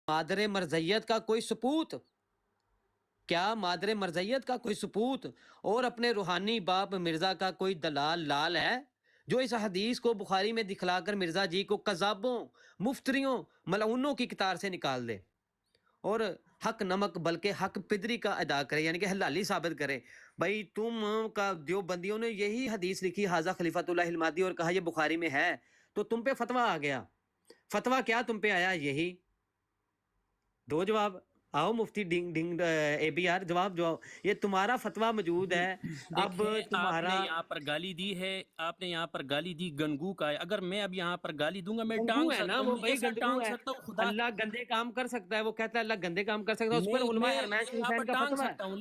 مادر مرزیت کا کوئی سپوت؟ کیا مادر مرزیت کا کوئی سپوت اور اپنے روحانی باپ مرزا کا کوئی دلال لال ہے جو اس حدیث کو بخاری میں دکھلا کر مرزا جی کو کذابوں، مفتریوں، ملعونوں کی قطار سے نکال دے اور حق نمک بلکہ حق پدری کا ادا کرے، یعنی کہ حلالی ثابت کرے؟ بھائی تم کا دیوبندیوں نے یہی حدیث لکھی حاذا خلیفۃ اللہ المہدی اور کہا یہ بخاری میں ہے، تو تم پہ فتویٰ آ گیا۔ فتویٰ کیا تم پہ آیا؟ یہی دو جواب۔ آؤ مفتی ڈنگ ڈنگ اے بی آر، جواب یہ تمہارا فتویٰ موجود ہے۔ اب دیکھیں آپ نے تمہارا یہاں پر گالی دی ہے، آپ نے یہاں پر گالی دی گنگو کا ہے۔ اگر میں اب یہاں پر گالی دوں گا میں گندگو ٹانگ ہے نا سکتا وہ، ہوں، بھائی ایسا گندگو ٹانگ ہے۔ سکتا ہوں خدا اللہ گندے کام کر سکتا ہے، وہ کہتا ہے اللہ گندے کام کر سکتا ہے، اس پر علماء حرمین میں شریفین یہاں پر کا ٹانگ فتویٰ ہے۔ سکتا ہوں،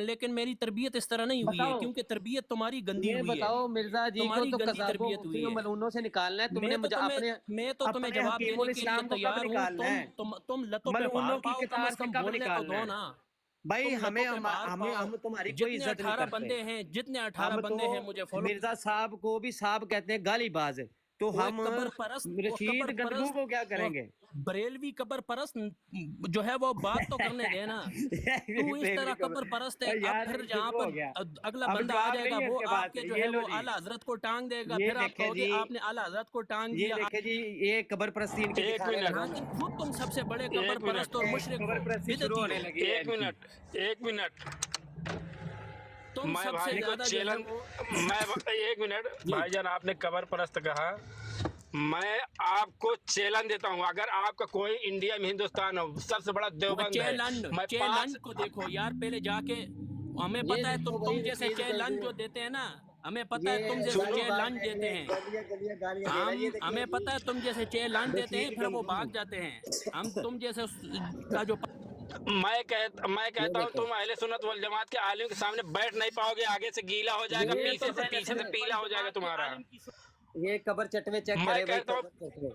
لیکن میری تربیت اس طرح نہیں ہوئی ہے، بتاؤ، کیونکہ تربیت تمہاری گندی یہ ہوئی ہے، بتاؤ مرزا جی کو تمہاری تو گندی قذابوں، تربیت ہوئی مفتیوں، ہے۔ ملعونوں سے نکالنا ہے، تم نے مجھے اپنے میں تو تمہیں اپنے جواب حکیم دینے کے لیے الاسلام کو کب تیار ہوں، نکالنا ہے؟ تم لتوں پہ بھار ملعونوں کی پاؤ، کم قطار از سے کم کب بولنے تو نکالنا دو ہے؟ نا۔ بھائی تم لتوں پہ بھار پاؤ، ہم تمہاری کوئی جتنے عزت نہیں 18 کرتے، بندے ہیں، جتنے 18 ہم تو بندے ہیں مجھے فالو۔ مرزا صاحب کو بھی صاحب کہتے ہیں، گالی باز، تو وہ ہم قبر پرست، وہ رشید قبر گندگو پرست، کو کیا وہ کریں گے؟ بریلوی قبر پرست جو ہے وہ بات تو کرنے دے نا۔ تو اس طرح قبر پرست ہے، اب یار پھر جہاں شروع پر ہو گیا، اگلا اب بندہ آ جواب جائے گا نہیں ہے اس وہ کے آپ بعد۔ کے جو یہ ہے لو وہ جی، اعلیٰ حضرت کو ٹانگ دے گا، یہ پھر آپ دیکھیں کہو گے جی، آپ نے اعلیٰ حضرت کو ٹانگ یہ دیا۔ دیکھیں جی، یہ قبر پرستی ان کی ایک دکھانے منٹ لگا لیکن ہوں۔ خود تم سب سے بڑے قبر ایک پرست اور منٹ مشرک قبر ہو، پرستی شروع بدعتی ہونے ہو، لگی ہے ایک ان کی۔ منٹ ایک منٹ تم میں سب سے بھائی کو زیادہ جو ہے چیلنج، وہ۔ ایک منٹ جی بھائی جان، آپ نے قبر پرست کہا، میں آپ کو چیلنج دیتا ہوں، اگر آپ کا کوئی انڈیا میں ہندوستان ہو، سب سے بڑا وہ دیوبند ہے، میں 5 چیلنج کو دیکھو یار، پہلے جا کے ہمیں یہ پتہ ہے دیکھو تم بھائی جیسے رشید چیلنج گنگو، جو دیتے ہیں نا، ہمیں پتہ ہے یہ تم جیسے سنو، گالی باز چیلنج ہے، دیتے یہ ہیں، گالیاں دے رہا ہے، یہ دیکھیں ہمیں جی پتہ ہے تم جیسے چیلنج دیتے ہیں رشید پھر وہ گنگو، بھاگ جاتے ہیں، ہم تم جیسے کا جو میں یہ کہتا ہوں دیکھیں، تم اہل سنت والجماعت کے عالم کے سامنے بیٹھ نہیں پاؤ گے، آگے سے گیلا ہو جائے گا، یہ تو پہلے پیچھے سے سنیں، پیلا ہو جائے گا جماعت کے تمہارا۔ عالم کی یہ قبر چٹوے چیک میں کرے بھائی، کہتا قبر ہوں چٹوے،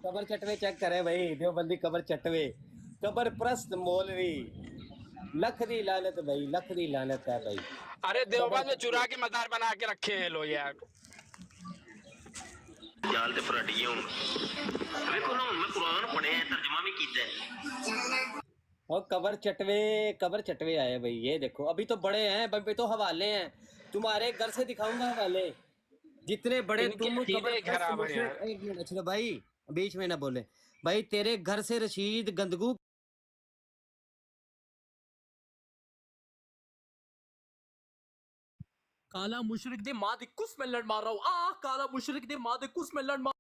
قبر چٹوے چیک کرے بھائی، دیوبندی قبر چٹوے، قبر پرست مولوی، لکھ دی لعنت بھائی، لکھ دی لعنت ہے بھائی، ارے قبر دیوبند میں چٹوے۔ چرا کے مزار بنا کے رکھے ہیں لو یار۔ جال تے پراٹیاں ہوں ویکھو نا، میں قرآن پڑھیا ہے، ترجمہ بھی کیتا ہے۔ اور قبر چٹوے آئے بھائی، یہ دیکھو، ابھی تو بڑے ہیں، ابھی تو حوالے ہیں، تمہارے گھر سے دکھاؤں گا حوالے، جتنے بڑے ان کے تم قبر عقیدے پرست خراب ہیں یار۔ مشرک۔ ایک منٹ چلو بھائی، بیچ میں نہ بولے بھائی، تیرے گھر سے رشید گندگو کالا مشرک دے ماں دے کس میں لڑ مار رہا ہوں، کالا مشرک دے ماں دے کس میں لڑ مار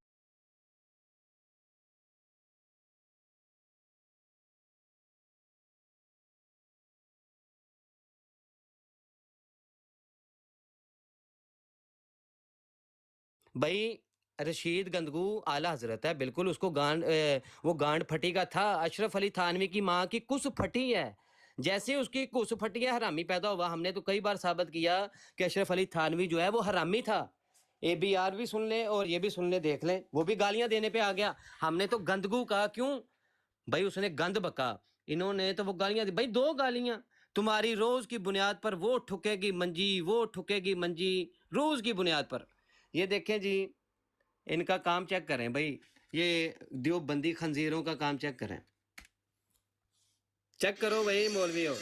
بھائی، رشید گندگو اعلیٰ حضرت ہے، بالکل اس کو وہ گانڈ پھٹی کا تھا، اشرف علی تھانوی کی ماں کی کس پھٹی ہے، جیسے اس کی کس پھٹی ہے، حرامی پیدا ہوا۔ ہم نے تو کئی بار ثابت کیا کہ اشرف علی تھانوی جو ہے وہ حرامی تھا۔ اے بی آر بھی سن لیں اور یہ بھی سن لیں، دیکھ لیں، وہ بھی گالیاں دینے پہ آ گیا۔ ہم نے تو گندگو کہا، کیوں بھائی؟ اس نے گند بکا، انہوں نے تو وہ گالیاں دی بھائی، 2 گالیاں تمہاری روز کی بنیاد پر، وہ ٹھکے گی منجی، وہ ٹھکے گی منجی، روز کی بنیاد پر۔ یہ دیکھیں جی، ان کا کام چیک کریں بھائی، یہ دیوبندی خنزیروں کا کام چیک کریں، چیک کرو بھائی مولوی ہو۔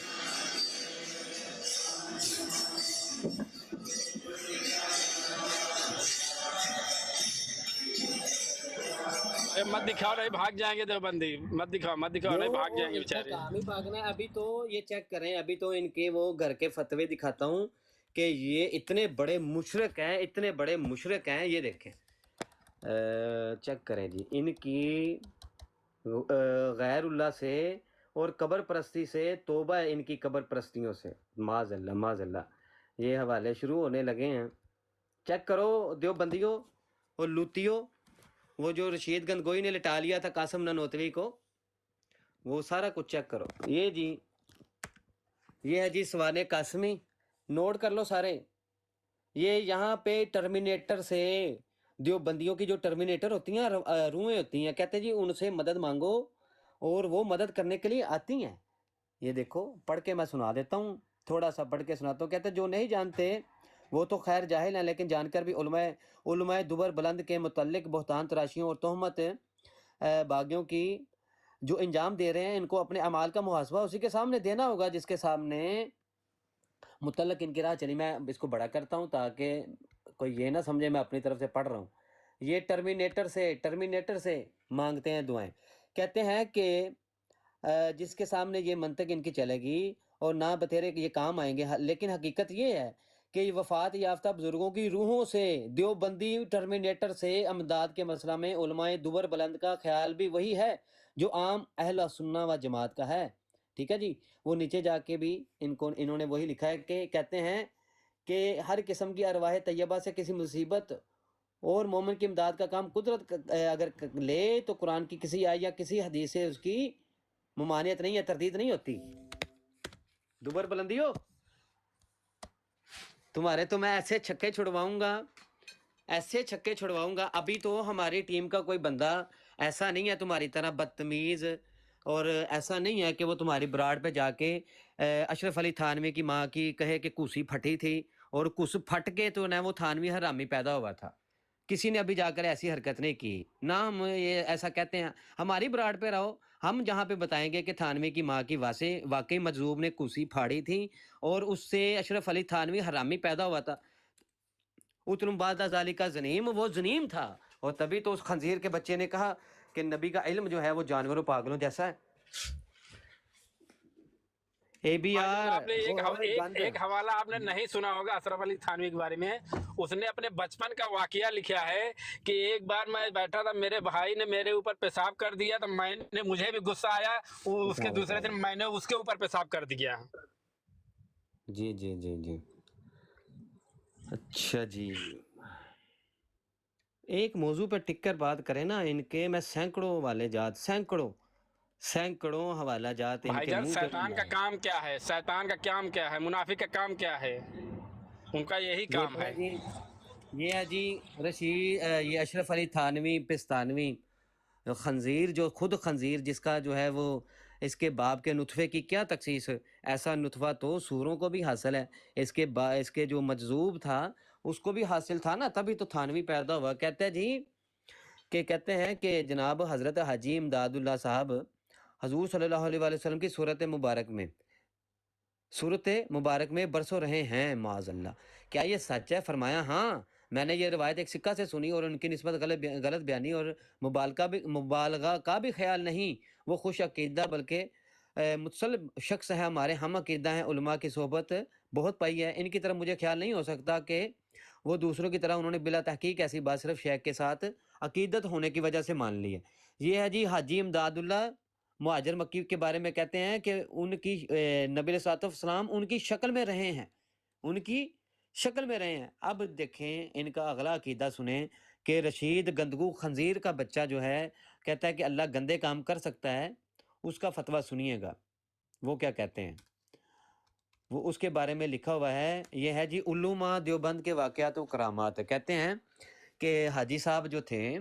مت دکھاؤ نہیں، بھاگ جائیں گے دیوبندی، مت دکھاؤ نہیں، بھاگ جائیں گے ان کا بیچارے۔ کام ہی بھاگنا ہے۔ ابھی تو یہ چیک کریں، ابھی تو ان کے وہ گھر کے فتوے دکھاتا ہوں کہ یہ اتنے بڑے مشرک ہیں، اتنے بڑے مشرک ہیں، یہ دیکھیں، چیک کریں جی، ان کی غیر اللہ سے اور قبر پرستی سے توبہ ہے، ان کی قبر پرستیوں سے، معاذ اللہ معاذ اللہ۔ یہ حوالے شروع ہونے لگے ہیں، چیک کرو دیوبندیوں اور لوتیوں، وہ جو رشید گنگوئی نے لٹا لیا تھا قاسم ننوتوی کو، وہ سارا کچھ چیک کرو۔ یہ جی، یہ ہے جی سوان قاسمی، نوٹ کر لو سارے۔ یہ یہاں پہ ٹرمینیٹر سے، دیوبندیوں کی جو ٹرمینیٹر ہوتی ہیں، روحیں ہوتی ہیں، کہتے ہیں جی ان سے مدد مانگو اور وہ مدد کرنے کے لیے آتی ہیں۔ یہ دیکھو، پڑھ کے میں سنا دیتا ہوں، تھوڑا سا پڑھ کے سناتا ہوں۔ کہتے ہیں جو نہیں جانتے وہ تو خیر جاہل ہیں، لیکن جان کر بھی علماء دوبر بلند کے متعلق بہتان تراشیوں اور تہمت باغیوں کی جو انجام دے رہے ہیں ان کو اپنے اعمال کا محاسبہ اسی کے سامنے دینا ہوگا جس کے سامنے متعلق ان کی راہ چلی. میں اس کو بڑا کرتا ہوں تاکہ کوئی یہ نہ سمجھے میں اپنی طرف سے پڑھ رہا ہوں. یہ ٹرمینیٹر سے مانگتے ہیں دعائیں. کہتے ہیں کہ جس کے سامنے یہ منطق ان کی چلے گی اور نہ بتیرے یہ کام آئیں گے. لیکن حقیقت یہ ہے کہ یہ وفات یافتہ بزرگوں کی روحوں سے دیوبندی ٹرمینیٹر سے امداد کے مسئلہ میں علماء دور بلند کا خیال بھی وہی ہے جو عام اہل سنہ و جماعت کا ہے. ٹھیک ہے جی. وہ نیچے جا کے بھی انہوں نے وہی لکھا ہے کہ کہتے ہیں کہ ہر قسم کی ارواح طیبہ سے کسی مصیبت اور مومن کی امداد کا کام قدرت اگر لے تو قرآن کی کسی آیت یا کسی حدیث سے اس کی ممانعت نہیں ہے، تردید نہیں ہوتی. دوبر بلندی ہو تمہارے تو میں ایسے چھکے چھڑواؤں گا. ابھی تو ہماری ٹیم کا کوئی بندہ ایسا نہیں ہے تمہاری طرح بدتمیز، اور ایسا نہیں ہے کہ وہ تمہاری براڑ پہ جا کے اشرف علی تھانوی کی ماں کی کہے کہ کوسی پھٹی تھی، اور کس پھٹ کے تو نہ وہ تھانوی حرامی پیدا ہوا تھا. کسی نے ابھی جا کر ایسی حرکت نہیں کی. نہ ہم یہ ایسا کہتے ہیں. ہماری براڑ پہ رہو، ہم جہاں پہ بتائیں گے کہ تھانوی کی ماں کی واقعی مجذوب نے کوسی پھاڑی تھی اور اس سے اشرف علی تھانوی حرامی پیدا ہوا تھا. اترم بعد ذالک زنیم، وہ زنیم تھا. اور تبھی تو اس خنزیر کے بچے نے کہا کہ نبی کا علم جو ہے وہ جانوروں پاگلوں جیسا ہے. اے بی ماشاء اللہ، آر آپ نے ایک حوالہ آپ نے نہیں سنا ہوگا اشرف علی تھانوی کے بارے میں. اس نے اپنے بچپن کا واقعہ لکھا ہے کہ ایک بار میں بیٹھا تھا، میرے بھائی نے میرے اوپر پیشاب کر دیا تو مجھے بھی غصہ آیا، اس کے دوسرے دن میں نے اس کے اوپر پیشاب کر دیا. جی جی جی جی. اچھا جی، ایک موضوع پہ ٹک کر بات کریں نا. ان کے میں سینکڑوں حوالہ جات ان بھائی کے جان، منہ پہ شیطان کا کام کیا ہے؟ شیطان کا کام کیا ہے؟ منافق کا کام کیا ہے؟ ان کا یہی یہ کام تو ہے ہے. جی، یہ ہے جی رشید، یہ اشرف علی تھانوی پستانوی خنزیر، جو خود خنزیر جس کا جو ہے وہ اس کے باپ کے نطفے کی کیا تخصیص. ایسا نطفہ تو سوروں کو بھی حاصل ہے. اس کے جو مجذوب تھا اس کو بھی حاصل تھا نا، تبھی تو تھانوی پیدا ہوا. کہتے ہیں کہ جناب حضرت حاجی امداد اللہ صاحب حضور صلی اللہ علیہ وآلہ وسلم کی صورت مبارک میں برسوں رہے ہیں. معاذ اللہ، کیا یہ سچ ہے؟ فرمایا ہاں، میں نے یہ روایت ایک سکہ سے سنی اور ان کی نسبت غلط بیانی اور مبالغہ کا بھی خیال نہیں. وہ خوش عقیدہ بلکہ متصلب شخص ہے، ہمارے ہم عقیدہ ہیں، علماء کی صحبت بہت پائی ہے. ان کی طرف مجھے خیال نہیں ہو سکتا کہ وہ دوسروں کی طرح انہوں نے بلا تحقیق ایسی بات صرف شیخ کے ساتھ عقیدت ہونے کی وجہ سے مان لی ہے. یہ ہے جی حاجی امداد اللہ مہاجر مکی کے بارے میں. کہتے ہیں کہ ان کی نبی علیہ السلام ان کی شکل میں رہے ہیں. اب دیکھیں ان کا اگلا عقیدہ سنیں کہ رشید گندگو خنزیر کا بچہ جو ہے کہتا ہے کہ اللہ گندے کام کر سکتا ہے. اس کا فتویٰ سنیے گا وہ کیا کہتے ہیں. وہ اس کے بارے میں لکھا ہوا ہے. یہ ہے جی علومہ دیوبند کے واقعات و کرامات. کہتے ہیں کہ حاجی صاحب جو تھے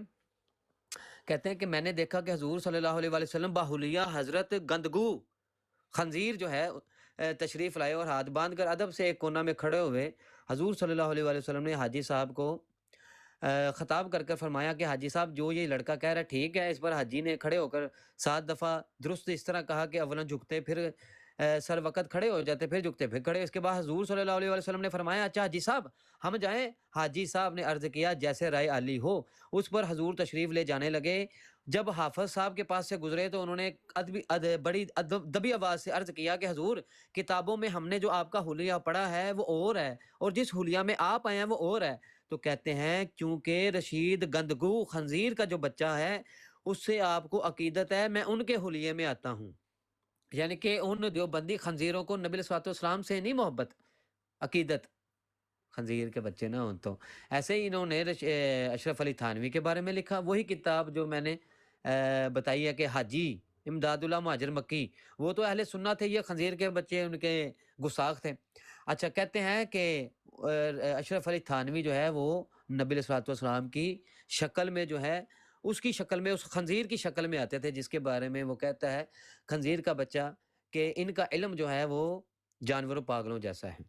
کہتے ہیں کہ میں نے دیکھا کہ حضور صلی اللہ علیہ وآلہ وسلم باحلیہ حضرت گندگو خنزیر جو ہے تشریف لائے اور ہاتھ باندھ کر ادب سے ایک کونا میں کھڑے ہوئے. حضور صلی اللہ علیہ وآلہ وسلم نے حاجی صاحب کو خطاب کر فرمایا کہ حاجی صاحب جو یہ لڑکا کہہ رہا ہے ٹھیک ہے. اس پر حاجی نے کھڑے ہو کر 7 دفعہ درست اس طرح کہا کہ اولا جھکتے پھر سر وقت کھڑے ہو جاتے، پھر جھکتے پھر کھڑے. اس کے بعد حضور صلی اللہ علیہ وآلہ وسلم نے فرمایا اچھا حاجی صاحب ہم جائیں؟ حاجی صاحب نے عرض کیا جیسے رائے عالی ہو. اس پر حضور تشریف لے جانے لگے. جب حافظ صاحب کے پاس سے گزرے تو انہوں نے بڑی دبی آواز سے عرض کیا کہ حضور کتابوں میں ہم نے جو آپ کا حلیہ پڑھا ہے وہ اور ہے، اور جس حلیہ میں آپ آئے ہیں وہ اور ہے. تو کہتے ہیں کیونکہ رشید گندگو خنزیر کا جو بچہ ہے اس سے آپ کو عقیدت ہے، میں ان کے حلیے میں آتا ہوں. یعنی کہ ان دیوبندی خنزیروں کو نبی صلی اللہ علیہ وسلم سے نہیں محبت، عقیدت. خنزیر کے بچے نہ ہوں تو ایسے ہی انہوں نے اشرف علی تھانوی کے بارے میں لکھا. وہی کتاب جو میں نے بتائی ہے کہ حاجی امداد اللہ مہاجر مکی، وہ تو اہل سنت تھے، یہ خنزیر کے بچے ان کے گستاخ تھے. اچھا کہتے ہیں کہ اشرف علی تھانوی جو ہے وہ نبی علیہ الصلوۃ والسلام کی شکل میں جو ہے اس کی شکل میں، اس خنزیر کی شکل میں آتے تھے، جس کے بارے میں وہ کہتا ہے خنزیر کا بچہ کہ ان کا علم جو ہے وہ جانوروں پاگلوں جیسا ہے.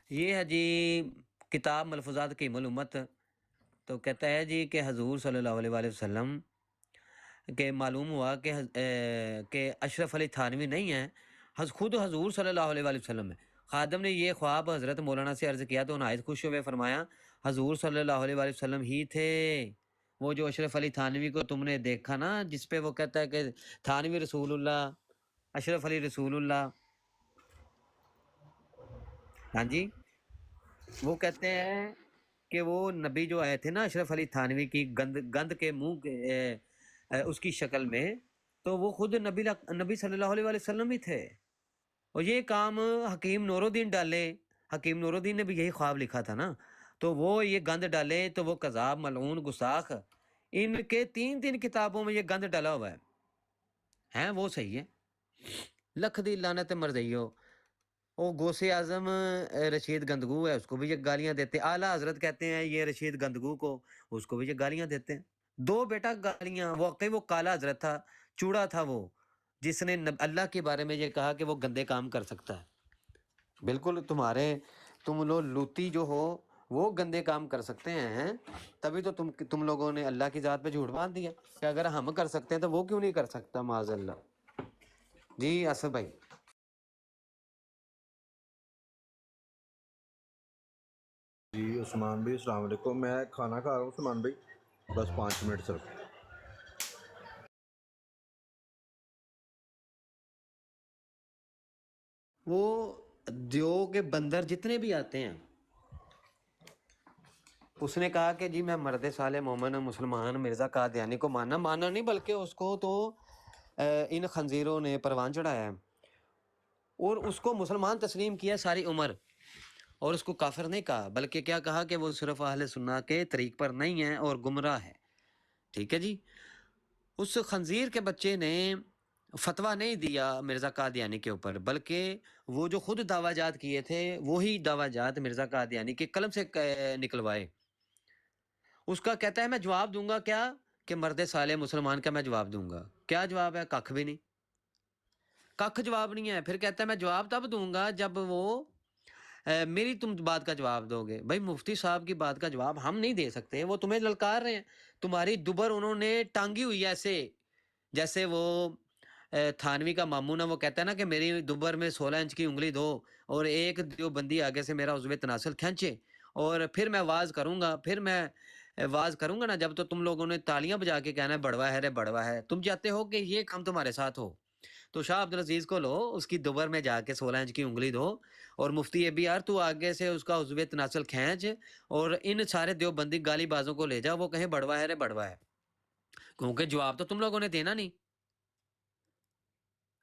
یہ ہے جی کتاب ملفوظات کی الامت. تو کہتا ہے جی کہ حضور صلی اللہ علیہ وآلہ وسلم کہ معلوم ہوا کہ اشرف علی تھانوی نہیں ہیں، خود حضور صلی اللہ علیہ وآلہ وسلم ہے۔ خادم نے یہ خواب حضرت مولانا سے عرض کیا تو نہایت خوش ہوئے، فرمایا حضور صلی اللہ علیہ وآلہ وسلم ہی تھے وہ جو اشرف علی تھانوی کو تم نے دیکھا نا، جس پہ وہ کہتا ہے کہ تھانوی رسول اللہ، اشرف علی رسول اللہ۔ ہاں جی، وہ کہتے ہیں کہ وہ نبی جو آئے تھے نا اشرف علی تھانوی کی گند کے منہ اس کی شکل میں، تو وہ خود نبی صلی اللہ علیہ وآلہ وسلم ہی تھے۔ اور یہ کام حکیم نور الدین ڈالے، حکیم نور الدین نے بھی یہی خواب لکھا تھا نا، تو وہ یہ گند ڈالے تو وہ کذاب ملعون گستاخ، ان کے 3 کتابوں میں یہ گند ڈالا ہوا ہے وہ صحیح ہے۔ لکھ دی لعنت مرضیو، وہ غوث اعظم رشید گندگو ہے، اس کو بھی یہ گالیاں دیتے ہیں، اعلیٰ حضرت کہتے ہیں یہ رشید گندگو کو، اس کو بھی یہ گالیاں دیتے ہیں۔ 2 بیٹا گالیاں، واقعی وہ کالا حضرت تھا، چوڑا تھا وہ، جس نے اللہ کے بارے میں یہ کہا کہ وہ گندے کام کر سکتا ہے۔ بالکل تم لوگ لوتی جو ہو وہ گندے کام کر سکتے ہیں، تبھی تو تم لوگوں نے اللہ کی ذات پہ جھوٹ باندھ دیا کہ اگر ہم کر سکتے ہیں تو وہ کیوں نہیں کر سکتا، معاذ اللہ۔ جی اسد بھائی۔ جی عثمان بھائی السلام علیکم، میں کھانا کھا رہا ہوں عثمان بھائی، بس 5 منٹ صرف۔ وہ دیو کے بندر جتنے بھی آتے ہیں، اس نے کہا کہ جی میں مرد صالح مومن مسلمان مرزا قادیانی کو ماننا نہیں، بلکہ اس کو تو ان خنزیروں نے پروان چڑھایا ہے، اور اس کو مسلمان تسلیم کیا ساری عمر، اور اس کو کافر نہیں کہا، بلکہ کیا کہا کہ وہ صرف اہل سنت کے طریق پر نہیں ہے اور گمراہ ہے۔ ٹھیک ہے جی، اس خنزیر کے بچے نے فتویٰ نہیں دیا مرزا قادیانی کے اوپر، بلکہ وہ جو خود دعویٰ جات کیے تھے وہی دعویٰ جات مرزا قادیانی کے قلم سے نکلوائے۔ اس کا کہتا ہے میں جواب دوں گا کیا کہ مرد صالح مسلمان کا میں جواب دوں گا، کیا جواب ہے؟ ککھ بھی نہیں، ککھ جواب نہیں ہے۔ پھر کہتا ہے میں جواب تب دوں گا جب وہ میری تم بات کا جواب دو گے۔ بھائی مفتی صاحب کی بات کا جواب ہم نہیں دے سکتے، وہ تمہیں للکار رہے ہیں، تمہاری دبر انہوں نے ٹانگی ہوئی ہے ایسے، جیسے وہ تھانوی کا مامون ہے، وہ کہتا ہے نا کہ میری دبر میں 16 انچ کی انگلی دو اور ایک دیوبندی آگے سے میرا عضو تناسل کھینچے اور پھر میں واز کروں گا، پھر میں واز کروں گا نا جب تو تم لوگوں نے تالیاں بجا کے کہنا ہے بڑوا ہے رے بڑوا ہے۔ تم چاہتے ہو کہ یہ کام تمہارے ساتھ ہو تو شاہ عبدالعزیز کو لو، اس کی دبر میں جا کے 16 انچ کی انگلی دو، اور مفتی ابی یار تو آگے سے اس کا عضو تناسل کھینچ اور ان سارے دیوبندی گالی بازوں کو لے جا، وہ کہیں بڑوا ہے رے بڑوا ہے، کیونکہ جواب تو تم لوگوں نے دینا نہیں۔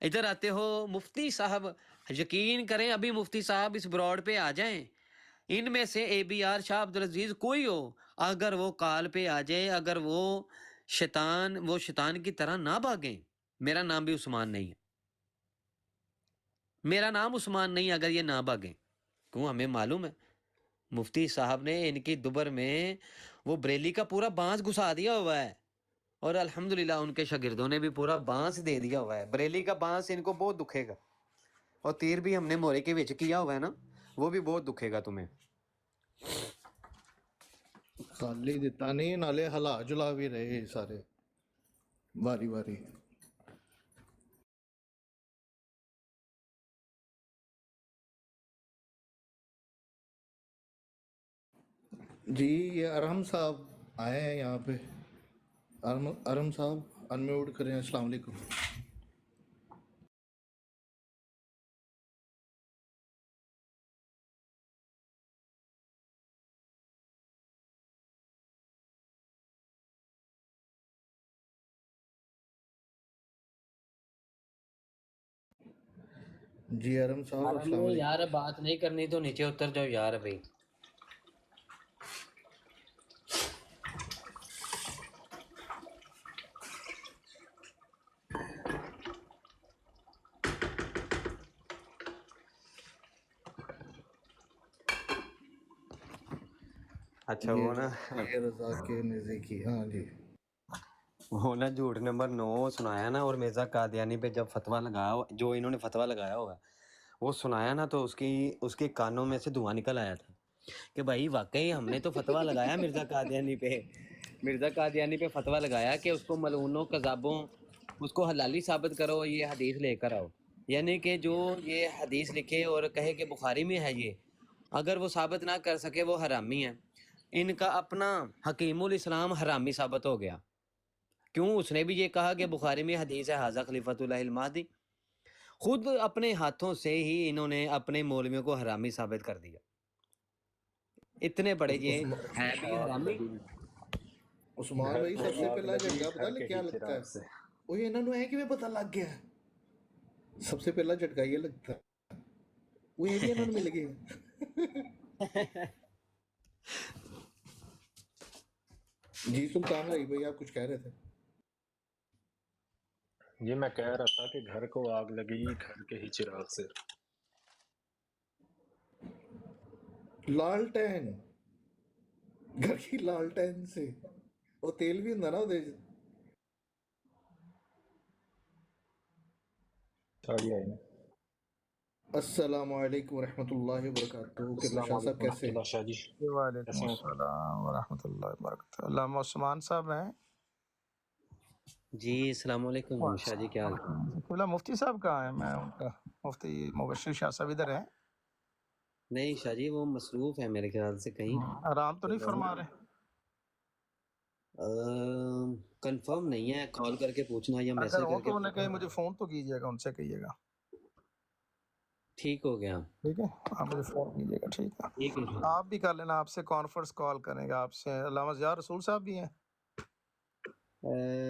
ادھر آتے ہو مفتی صاحب، یقین کریں ابھی مفتی صاحب اس براڈ پہ آ جائیں، ان میں سے اے بی آر شاہ عبدالعزیز کوئی ہو، اگر وہ کال پہ آ جائے، اگر وہ شیطان کی طرح نہ بھاگیں، میرا نام بھی عثمان نہیں ہے، میرا نام عثمان نہیں، اگر یہ نہ بھاگیں، کیوں ہمیں معلوم ہے مفتی صاحب نے ان کی دبر میں وہ بریلی کا پورا بانس گھسا دیا ہوا ہے، اور الحمدللہ ان کے شاگردوں نے بھی پورا بانس دے دیا ہوا ہے۔ بریلی کا بانس ان کو بہت دکھے گا، اور تیر بھی ہم نے مورے کے وچ کیا ہوا ہے نا، وہ بھی بہت دکھے گا تمہیں۔ خالی دیتا نہیں، نالے ہلا جلا بھی رہے سارے باری باری۔ جی یہ ارحم صاحب آئے ہیں یہاں پہ، ارحم صاحب انمیوٹ کریں۔ السلام علیکم۔ جی ارحم صاحب السلام علیکم۔ یار بات نہیں کرنی تو نیچے اتر جاؤ یار بھائی۔ اچھا وہ نا یہ رضا کے نزدیکی، ہاں جی وہ نا جھوٹ نمبر 9 سنایا نا، اور مرزا قادیانی پہ جب فتویٰ لگایا جو انہوں نے فتویٰ لگایا ہوگا وہ سنایا نا، تو اس کے کانوں میں سے دھواں نکل آیا تھا کہ بھائی واقعی ہم نے تو فتویٰ لگایا مرزا قادیانی پہ، مرزا قادیانی پہ فتویٰ لگایا کہ اس کو ملعونوں کذابوں اس کو حلالی ثابت کرو، یہ حدیث لے کر آؤ. یعنی کہ جو یہ حدیث لکھے اور کہے کہ بخاری میں ہے یہ، اگر وہ ثابت نہ کر سکے وہ حرامی ہے. ان کا اپنا حکیم الاسلام حرامی ثابت ہو گیا. کیوں؟ اس نے بھی یہ کہا کہ بخاری میں حدیث ہے حاضہ خلیفۃ اللہ المہدی. خود اپنے ہاتھوں سے ہی انہوں نے اپنے مولویوں کو حرامی ثابت کر دیا. اتنے بڑے یہ ہیں بھی حرامی. عثمان بھائی سب سے پہلا جھٹکا پتا لگ کیا لگتا ہے؟ وہ انہوں نے ہے کہ پتا لگ گیا. سب سے پہلا جھٹکا یہ لگتا ہے وہ یہ بھی انہوں نے مل گیا. جی سلطان بھائی آپ کچھ کہہ رہے تھے. جی میں کہہ رہا تھا کہ گھر کو آگ لگی گھر کے ہی چراغ سے. لالٹین گھر کی لالٹین سے وہ تیل بھی ہوں نا وہ. السلام علیکم ورحمۃ اللہ وبرکاتہ. شاہ صاحب کیسے ہیں؟ شاہ جی وعلیکم السلام ورحمۃ اللہ وبرکاتہ. علامہ عثمان صاحب ہیں؟ جی السلام علیکم شاہ جی، کیا حال؟ مفتی صاحب کہاں ہیں؟ میں ان کا مفتی مبشر شاہ صاحب ادھر ہیں؟ نہیں شاہ جی وہ مصروف ہے میرے خیال سے کہیں. آرام تو نہیں فرما رہے؟ کنفرم نہیں ہے، کال کر کے پوچھنا یا اگر میسج ہو کر کے تو انہیں کہیں مجھے فون تو کیجیے گا، ان سے کہیے گا. ٹھیک ہو گیا. ٹھیک ہے آپ مجھے فون کیجیے گا. ٹھیک ہے ٹھیک ہے. آپ بھی کر لینا، آپ سے کانفرنس کال کریں گا. آپ سے علامہ ضیاء رسول صاحب بھی ہیں؟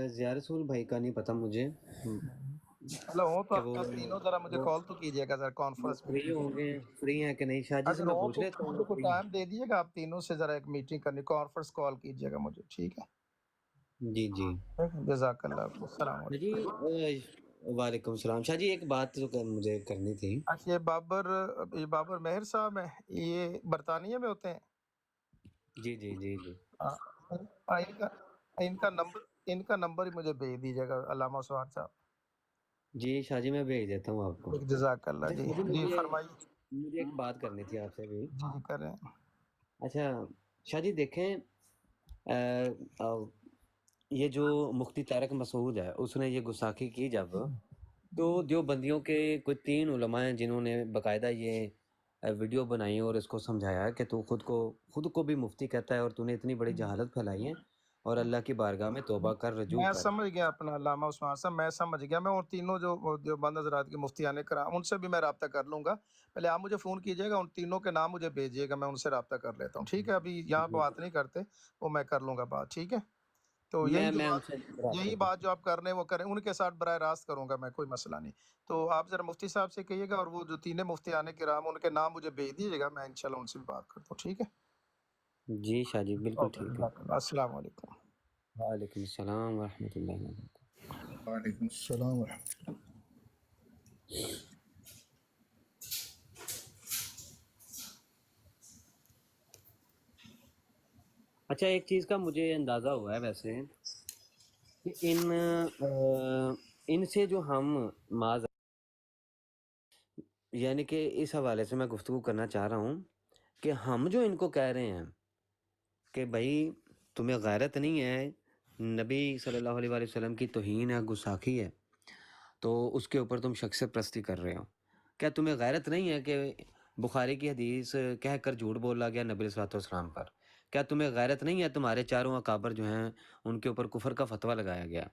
ضیاء رسول بھائی کا نہیں پتہ مجھے. چلو ہو تو آپ تینوں ذرا مجھے کال تو کیجیے گا ذرا کانفرنس میں. فری ہوں گے، فری ہیں کہ نہیں شاہ جی سے اگر میں ہو پوچھ تو لیتا مجھے ہوں. کوئی ٹائم دے دیجیے گا، آپ تینوں سے ذرا ایک میٹنگ کرنی، کانفرنس کال کیجیے گا مجھے. ٹھیک ہے جی جی جزاک اللہ. السلام علیکم. جی. وعلیکم السلام. شاہ جی ایک بات جو مجھے کرنی تھی. اچھا یہ بابر مہر صاحب ہیں، یہ برطانیہ میں ہوتے ہیں؟ جی جی جی جی ان کا نمبر ہی مجھے بھیج دیجیے گا علامہ عثمان صاحب. جی شاہ جی میں بھیج دیتا ہوں آپ کو. جزاک اللہ. جی فرمائیے. مجھے ایک بات کرنی تھی آپ سے بھی. جی کریں. اچھا شاہ جی دیکھیں، یہ جو مفتی طارق مسعود ہے اس نے یہ گستاخی کی جب، تو دیوبندیوں کے کوئی 3 علماء ہیں جنہوں نے باقاعدہ یہ ویڈیو بنائی اور اس کو سمجھایا کہ تو خود کو بھی مفتی کہتا ہے اور تو نے اتنی بڑی جہالت پھیلائی ہے اور اللہ کی بارگاہ میں توبہ کر، رجوع میں کر. سمجھ گیا اپنا علامہ عثمان صاحب، میں سمجھ گیا. میں اور تینوں جو دیوبند حضرات کے مفتیان کرام ان سے بھی میں رابطہ کر لوں گا. پہلے آپ مجھے فون کیجیے گا، ان تینوں کے نام مجھے بھیجیے گا، میں ان سے رابطہ کر لیتا ہوں. ٹھیک ہے ابھی یہاں پہ بات نہیں کرتے، وہ میں کر لوں گا بات. ٹھیک ہے تو یہی بات جو آپ کر رہے ہیں وہ کریں، ان کے ساتھ براہ راست کروں گا میں، کوئی مسئلہ نہیں. تو آپ ذرا مفتی صاحب سے کہیے گا اور وہ جو 3 مفتیان کرام ان کے نام مجھے بھیج دیجیے گا، میں انشاءاللہ ان سے بھی بات کرتا ہوں. ٹھیک ہے جی شاہ جی بالکل ٹھیک ہے. السلام علیکم. وعلیکم السلام ورحمۃ اللہ وبرکاتہ. وعلیکم السلام ورحمۃ اللہ. اچھا ایک چیز کا مجھے اندازہ ہوا ہے ویسے کہ ان سے جو ہم یعنی کہ اس حوالے سے میں گفتگو کرنا چاہ رہا ہوں کہ ہم جو ان کو کہہ رہے ہیں کہ بھائی تمہیں غیرت نہیں ہے، نبی صلی اللہ علیہ وآلہ وسلم کی توہین ہے، گستاخی ہے، تو اس کے اوپر تم شخص پرستی کر رہے ہو. کیا تمہیں غیرت نہیں ہے کہ بخاری کی حدیث کہہ کر جھوٹ بولا گیا نبی صلی اللہ علیہ وسلم پر؟ کیا تمہیں غیرت نہیں ہے تمہارے 4 اکابر جو ہیں ان کے اوپر کفر کا فتویٰ لگایا گیا؟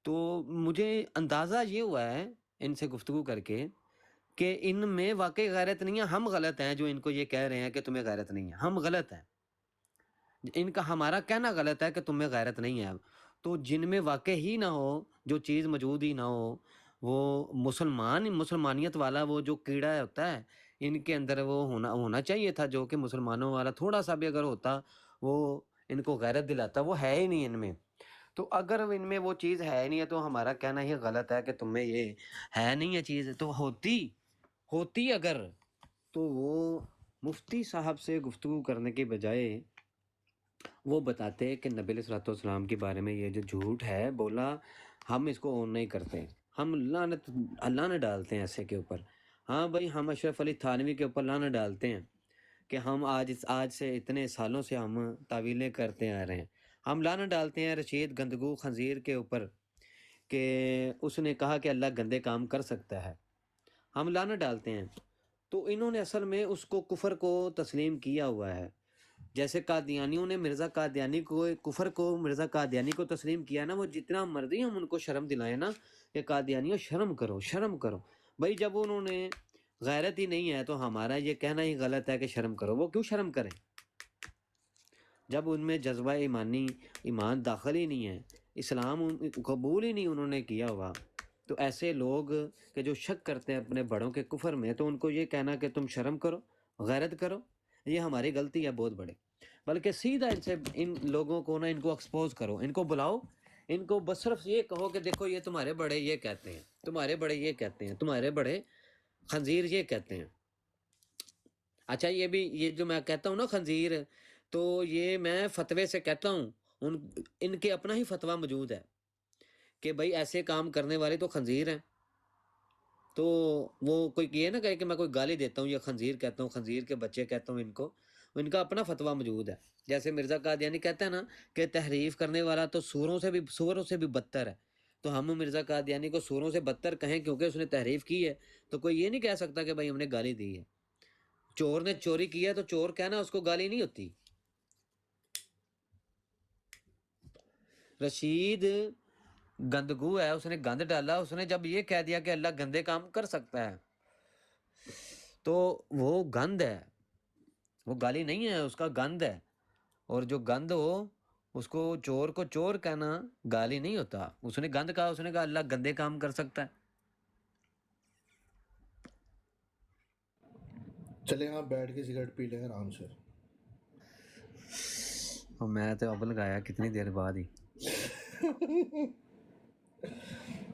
تو مجھے اندازہ یہ ہوا ہے ان سے گفتگو کر کے کہ ان میں واقعی غیرت نہیں ہے. ہم غلط ہیں جو ان کو یہ کہہ رہے ہیں کہ تمہیں غیرت نہیں ہے. ہم غلط ہیں، ان کا ہمارا کہنا غلط ہے کہ تمہیں غیرت نہیں ہے. تو جن میں واقع ہی نہ ہو، جو چیز موجود ہی نہ ہو، وہ مسلمانیت والا وہ جو کیڑا ہوتا ہے ان کے اندر وہ ہونا چاہیے تھا، جو کہ مسلمانوں والا تھوڑا سا بھی اگر ہوتا وہ ان کو غیرت دلاتا. وہ ہے ہی نہیں ان میں. تو اگر ان میں وہ چیز ہے نہیں ہے تو ہمارا کہنا یہ غلط ہے کہ تم میں یہ ہے نہیں ہے چیز. تو ہوتی اگر تو وہ مفتی صاحب سے گفتگو کرنے کے بجائے وہ بتاتے کہ نبی علیہ الصلوۃ والسلام کے بارے میں یہ جو جھوٹ ہے بولا، ہم اس کو اون نہیں کرتے، ہم لعنت ڈالتے ہیں ایسے کے اوپر. ہاں بھائی ہم اشرف علی تھانوی کے اوپر لعنت ڈالتے ہیں کہ ہم آج سے اتنے سالوں سے ہم تعویلیں کرتے آ رہے ہیں. ہم لعنت ڈالتے ہیں رشید گندگو خنزیر کے اوپر کہ اس نے کہا کہ اللہ گندے کام کر سکتا ہے، ہم لعنت ڈالتے ہیں، تو انہوں نے اصل میں اس کو کفر کو تسلیم کیا ہوا ہے. جیسے قادیانیوں نے مرزا قادیانی کو کفر کو مرزا قادیانی کو تسلیم کیا نا، وہ جتنا مرضی ہم ان کو شرم دلائیں نا کہ قادیانیوں شرم کرو شرم کرو، بھائی جب انہوں نے غیرت ہی نہیں ہے تو ہمارا یہ کہنا ہی غلط ہے کہ شرم کرو. وہ کیوں شرم کریں جب ان میں جذبہ ایمان داخل ہی نہیں ہے، اسلام قبول ہی نہیں انہوں نے کیا ہوا. تو ایسے لوگ کہ جو شک کرتے ہیں اپنے بڑوں کے کفر میں، تو ان کو یہ کہنا کہ تم شرم کرو غیرت کرو، یہ ہماری غلطی ہے بہت بڑے. بلکہ سیدھا ان لوگوں کو نا ان کو ایکسپوز کرو، ان کو بلاؤ، ان کو بس صرف یہ کہو کہ دیکھو یہ تمہارے بڑے یہ کہتے ہیں، تمہارے بڑے یہ کہتے ہیں، تمہارے بڑے خنزیر یہ کہتے ہیں. اچھا یہ جو میں کہتا ہوں نا خنزیر، تو یہ میں فتوے سے کہتا ہوں، ان کے اپنا ہی فتویٰ موجود ہے کہ بھائی ایسے کام کرنے والے تو خنزیر ہیں. تو وہ کوئی یہ نہ کہے کہ میں کوئی گالی دیتا ہوں یا خنزیر کہتا ہوں، خنزیر کے بچے کہتا ہوں ان کا اپنا فتویٰ موجود ہے. جیسے مرزا قادیانی کہتا ہے نا کہ تحریف کرنے والا تو سوروں سے بھی بدتر ہے، تو ہم مرزا قادیانی کو سوروں سے بدتر کہیں کیونکہ اس نے تحریف کی ہے. تو کوئی یہ نہیں کہہ سکتا کہ بھائی ہم نے گالی دی ہے. چور نے چوری کیا تو چور کہنا اس کو گالی نہیں ہوتی. رشید گندگو ہے، اس نے گند ڈالا، اس نے جب یہ کہہ دیا کہ اللہ گندے کام کر سکتا ہے تو وہ گند ہے، وہ گالی نہیں ہے، اس کا گند ہے. اور جو گند ہو اس کو چور کہنا گالی نہیں ہوتا. اس نے گند کہا، اس نے کہا اللہ گندے کام کر سکتا ہے. چلے آپ بیٹھ کے سگریٹ پی لیں آرام سے. اور میں تو اب لگایا کتنی دیر بعد ہی.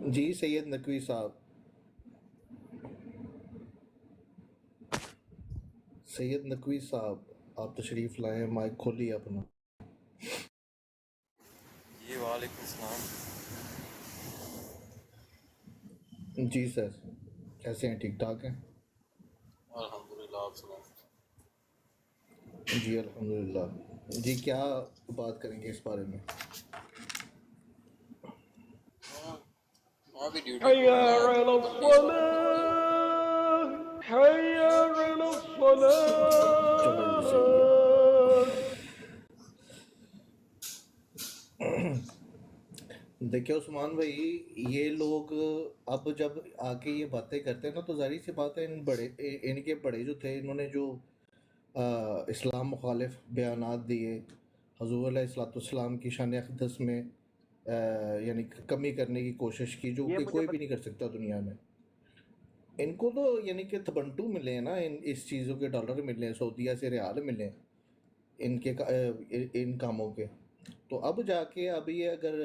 جی سید نقوی صاحب، سید نقوی صاحب آپ تشریف لائیں، مائک کھولیے اپنا. جی وعلیکم السلام. جی سر، کیسے ہیں؟ ٹھیک ٹھاک ہیں؟ الحمدللہ، آپ سنائیں. جی الحمدللہ. جی کیا بات کریں گے اس بارے میں؟ میں بھی ڈیوٹی پہ ہوں. چلو جی صحیح ہے. دیکھیں عثمان بھائی، یہ لوگ اب جب آ کے یہ باتیں کرتے ہیں نا، تو ظاہر سی بات ہے ان کے بڑے جو تھے، انہوں نے جو اسلام مخالف بیانات دیے، حضور علیہ الصلوۃ والسلام کی شان اقدس میں یعنی کمی کرنے کی کوشش کی، جو کہ کوئی بھی نہیں کر سکتا دنیا میں. ان کو تو یعنی کہ تھبنٹو ملے ہیں نا، اس چیزوں کے ڈالر ملے ہیں، سعودیہ سے ریال ملے ہیں ان کاموں کے. تو اب جا کے ابھی اگر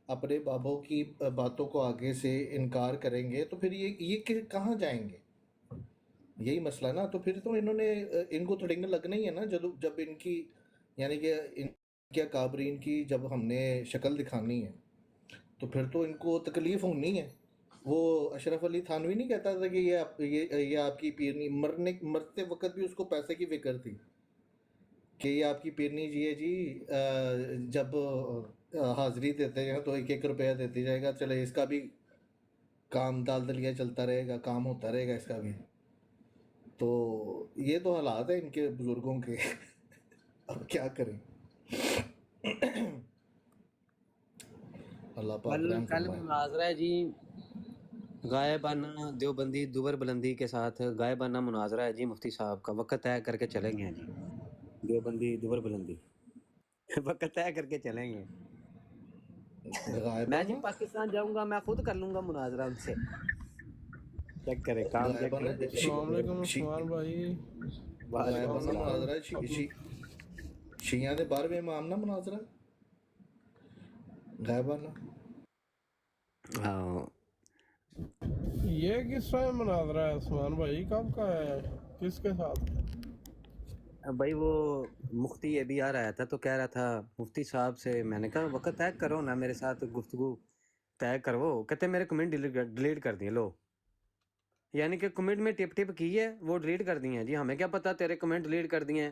اپنے بابوں کی باتوں کو آگے سے انکار کریں گے تو پھر یہ کہاں جائیں گے؟ یہی مسئلہ نا. تو پھر تو ان کو تھوڑی لگنا ہی ہے نا، جب ان کی یعنی کہ ان کے اکابرین کی جب ہم نے شکل دکھانی ہے تو پھر تو ان کو تکلیف ہونی ہے. وہ اشرف علی تھانوی نہیں کہتا تھا کہ یہ آپ کی پیرنی، مرتے وقت بھی اس کو پیسے کی فکر تھی کہ یہ آپ کی پیرنی جی ہے جی، جب حاضری دیتے ہیں تو 1-1 روپیہ دیتی جائے گا، چلے اس کا بھی کام دال دلیا چلتا رہے گا، کام ہوتا رہے گا اس کا بھی. تو یہ تو حالات ہیں ان کے بزرگوں کے. اب کیا کریں؟ اللہ پاک رحم کل فرمائے. مناظرہ ہے جی غائبانہ دیوبندی دوبر بلندی کے ساتھ، غائبانہ مناظرہ ہے جی مفتی صاحب کا. وقت طے کر کے چلیں گے جی، دیوبندی دوبر بلندی وقت طے کر کے چلیں گے. میں جی غائبانہ پاکستان جاؤں گا، میں خود کر لوں گا مناظرہ ان سے. چیک کریں کام چیک غائبانہ کریں. السلام علیکم عثمان بھائی. وعلیکم غائبانہ السلام. مناظرہ شیعہ دے 12ویں امام نا مناظرہ غائبانہ. ہاں یہ کس ٹائم مناظرہ ہے عثمان بھائی؟ کب کا ہے؟ کس کے ساتھ؟ بھائی وہ مفتی یہ بھی آ رہا تھا تو کہہ رہا تھا مفتی صاحب سے، میں نے کہا وقت طے کرو نا، میرے ساتھ گفتگو طے کرو. کہتے میرے کمنٹ ڈیلیٹ کر دیے. لو یعنی کہ کمنٹ میں ٹپ کی ہے وہ ڈیلیٹ کر دی ہیں جی. ہمیں کیا پتا تیرے کمنٹ ڈیلیٹ کر دیے ہیں.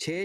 6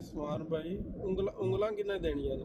ਉਸਮਾਨ ਭਾਈ? ਉਂਗਲਾਂ ਕਿੰਨੇ ਦੇਣੀਆਂ ਨੇ?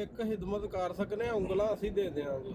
ਇੱਕ ਖਿਦਮਤ ਕਰ ਸਕਨੇ ਆ, ਉਂਗਲਾਂ ਅਸੀਂ ਦੇ ਦੇਵਾਂਗੇ।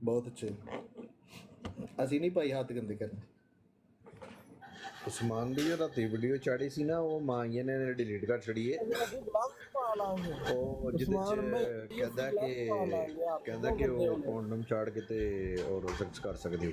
ਬਹੁਤ ਅੱਛੇ, ਅਸੀਂ ਨਹੀਂ ਭਾਈ ਹੱਥ ਗੰਦੇ ਕਰਨੇ। ਉਸਮਾਨ ਦੀ ਜੋ ਰਾਤੀ ਵੀਡੀਓ ਚਾੜੀ ਸੀ ਨਾ, ਉਹ ਮਾਈਏ ਨੇ ਡਿਲੀਟ ਕਰ ਛੜੀ ਹੈ। ਉਹ ਜਿਹਦੇ ਚ ਕਹਿੰਦਾ ਕਿ ਉਹ ਕੋਂਡਮ ਚਾੜ ਕੇ ਤੇ ਔਰ ਸੈਕਸ ਕਰ ਸਕਦੇ ਹੋ।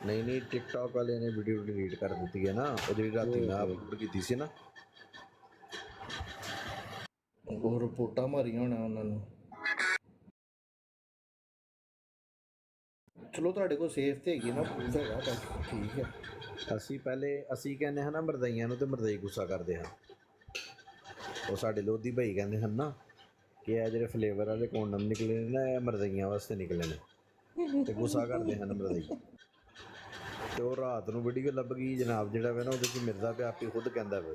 ਨਹੀਂ ਟਿਕਟੌਕ ਵਾਲੇ ਨੇ ਵੀਡੀਓ ਡਿਲੀਟ ਕਰ ਦਿੱਤੀ ਹੈ ਨਾ, ਉਹ ਜਿਹੜੀ ਰਾਤੀ ਮੈਂ ਅਪਲੋਡ ਕੀਤੀ ਸੀ ਨਾ। ਉਹ ਰਿਪੋਰਟਾਂ ਮਾਰੀਆਂ ਹੋਣਾ ਉਹਨਾਂ ਨੂੰ। ਚਲੋ ਤੁਹਾਡੇ ਕੋਲ ਸੇਫ ਤੇ ਹੈਗੀ ਨਾ, ਪ੍ਰੂਫ ਹੈਗਾ ਬਸ ਠੀਕ ਹੈ। ਅਸੀਂ ਕਹਿੰਦੇ ਹਾਂ ਨਾ ਮਰਦਈਆਂ ਨੂੰ, ਤੇ ਮਰਦਈ ਗੁੱਸਾ ਕਰਦੇ ਹਨ। ਉਹ ਸਾਡੇ ਲੋਧੀ ਭਾਈ ਕਹਿੰਦੇ ਹਨ ਨਾ ਕਿ ਇਹ ਜਿਹੜੇ ਫਲੇਵਰ ਵਾਲੇ ਕੋਂਡਮ ਨਿਕਲੇ ਨੇ ਨਾ, ਇਹ ਮਰਦਈਆਂ ਵਾਸਤੇ ਨਿਕਲੇ ਨੇ, ਤੇ ਗੁੱਸਾ ਕਰਦੇ ਹਨ ਮਰਦਈ। ਤੇ ਉਹ ਰਾਤ ਨੂੰ ਵੀਡੀਓ ਲੱਭ ਗਈ ਜਨਾਬ, ਜਿਹੜਾ ਵਾ ਨਾ ਉਹਦੇ 'ਚ ਮਿਰਜ਼ਾ ਪਿਆ ਆਪੇ ਖੁਦ ਕਹਿੰਦਾ ਵਾ।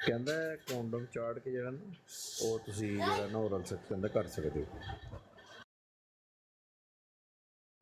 ਕਹਿੰਦਾ ਕੌਂਡਮ ਚਾੜ ਕੇ ਜਿਹੜਾ ਨਾ ਉਹ ਤੁਸੀਂ ਜਿਹੜਾ ਨਾ ਓਰਲ ਸੈਕਸ ਕਹਿੰਦਾ ਕਰ ਸਕਦੇ ਹੋ।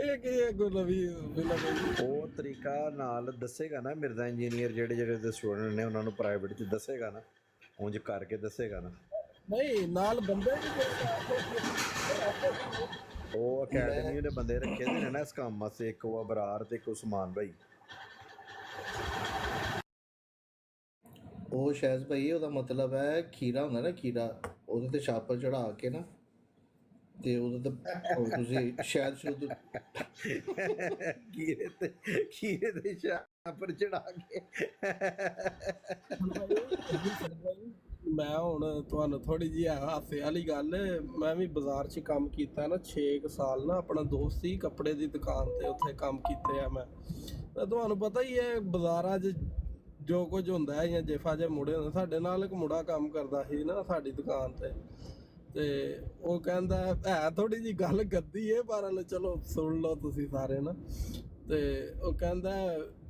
ਇਹ ਕੀ ਹੈ ਕੋਈ ਨਵੀਂ ਫਿਲਮ ਹੈ ਜੀ? ਉਹ ਤਰੀਕਾ ਨਾਲ ਦੱਸੇਗਾ ਨਾ ਮਿਰਜ਼ਾ ਇੰਜੀਨੀਅਰ ਜਿਹੜੇ ਜਿਹੜੇ ਦੇ ਸਟੂਡੈਂਟ ਨੇ ਉਹਨਾਂ ਨੂੰ ਪ੍ਰਾਈਵੇਟ 'ਚ ਦੱਸੇਗਾ ਨਾ, ਉਂਝ ਕਰਕੇ ਦੱਸੇਗਾ ਨਾ। ਨਹੀਂ ਨਾਲ ਬੰਦੇ ਵੀ ਉਹ ਅਕੈਡਮੀ ਦੇ ਬੰਦੇ ਰੱਖੇ ਦੇ ਨੇ ਨਾ ਇਸ ਕੰਮ ਵਾਸਤੇ, ਇੱਕ ਉਹ ਅਬਰਾਰ ਤੇ ਇੱਕ ਉਸਮਾਨ ਭਾਈ। ਉਹ ਸ਼ਾਇਦ ਭਾਈ ਉਹਦਾ ਮਤਲਬ ਹੈ ਖੀਰਾ ਹੁੰਦਾ ਨਾ, ਖੀਰਾ ਉਹਦੇ ਤੇ ਛਾਪਰ ਚੜਾ ਕੇ ਨਾ ਤੇ ਉਹਦੇ ਤੇ ਉਹ ਤੁਸੀਂ ਸ਼ਾਇਦ ਸ਼ੁੱਧ ਖੀਰੇ ਤੇ ਛਾਪਰ ਚੜਾ ਕੇ। ਮੈਂ ਹੁਣ ਤੁਹਾਨੂੰ ਥੋੜੀ ਜਿਹੀ ਹਾਸੇ ਵਾਲੀ ਗੱਲ, ਮੈਂ ਵੀ ਬਾਜ਼ਾਰ 'ਚ ਕੰਮ ਕੀਤਾ ਨਾ 6 ਸਾਲ ਨਾ, ਆਪਣਾ ਦੋਸਤ ਸੀ ਕੱਪੜੇ ਦੀ ਦੁਕਾਨ ਤੇ, ਉੱਥੇ ਕੰਮ ਕੀਤੇ ਆ ਮੈਂ। ਤਾਂ ਤੁਹਾਨੂੰ ਪਤਾ ਹੀ ਹੈ ਬਾਜ਼ਾਰਾਂ 'ਚ ਜੋ ਕੁਝ ਹੁੰਦਾ ਹੈ ਜਾਂ ਜੇਫਾ ਜੇ ਮੁੜੇ ਹੁੰਦੇ। ਸਾਡੇ ਨਾਲ ਇੱਕ ਮੁੰਡਾ ਕੰਮ ਕਰਦਾ ਸੀ ਨਾ ਸਾਡੀ ਦੁਕਾਨ ਤੇ ਉਹ ਕਹਿੰਦਾ ਹੈ ਥੋੜੀ ਜਿਹੀ ਗੱਲ ਗੰਦੀ ਹੈ ਪਰ ਚਲੋ ਸੁਣ ਲਓ ਤੁਸੀਂ ਸਾਰੇ ਨਾ। ਤੇ ਉਹ ਕਹਿੰਦਾ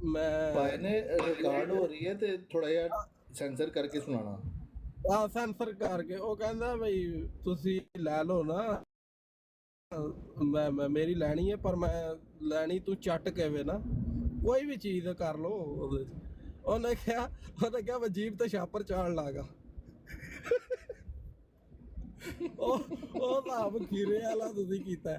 ਮੈਂ ਭਾਈ ਨੇ ਰਿਕਾਰਡ ਹੋ ਰਹੀ ਹੈ ਤੇ ਥੋੜਾ ਜਿਹਾ ਸੈਂਸਰ ਕਰਕੇ ਸੁਣਾਣਾ। ਆ ਸੈਂਸਰ ਕਰਕੇ ਉਹ ਕਹਿੰਦਾ ਬਈ ਤੁਸੀਂ ਲੈ ਲਓ ਨਾ, ਮੈਂ ਮੇਰੀ ਲੈਣੀ ਹੈ ਪਰ ਮੈਂ ਲੈਣੀ ਤੂੰ ਚੱਟ ਕੇ ਵੇ ਨਾ, ਕੋਈ ਵੀ ਚੀਜ਼ ਕਰ ਲਓ ਉਹਦੇ 'ਚ। ਉਹਨੇ ਕਿਹਾ ਵਜੀਬ ਤੇ ਛਾਪਰ ਚਾੜ ਲਾਗਾ। ਉਹ ਹਿਸਾਬ ਖੀਰੇ ਵਾਲਾ ਤੁਸੀਂ ਕੀਤਾ।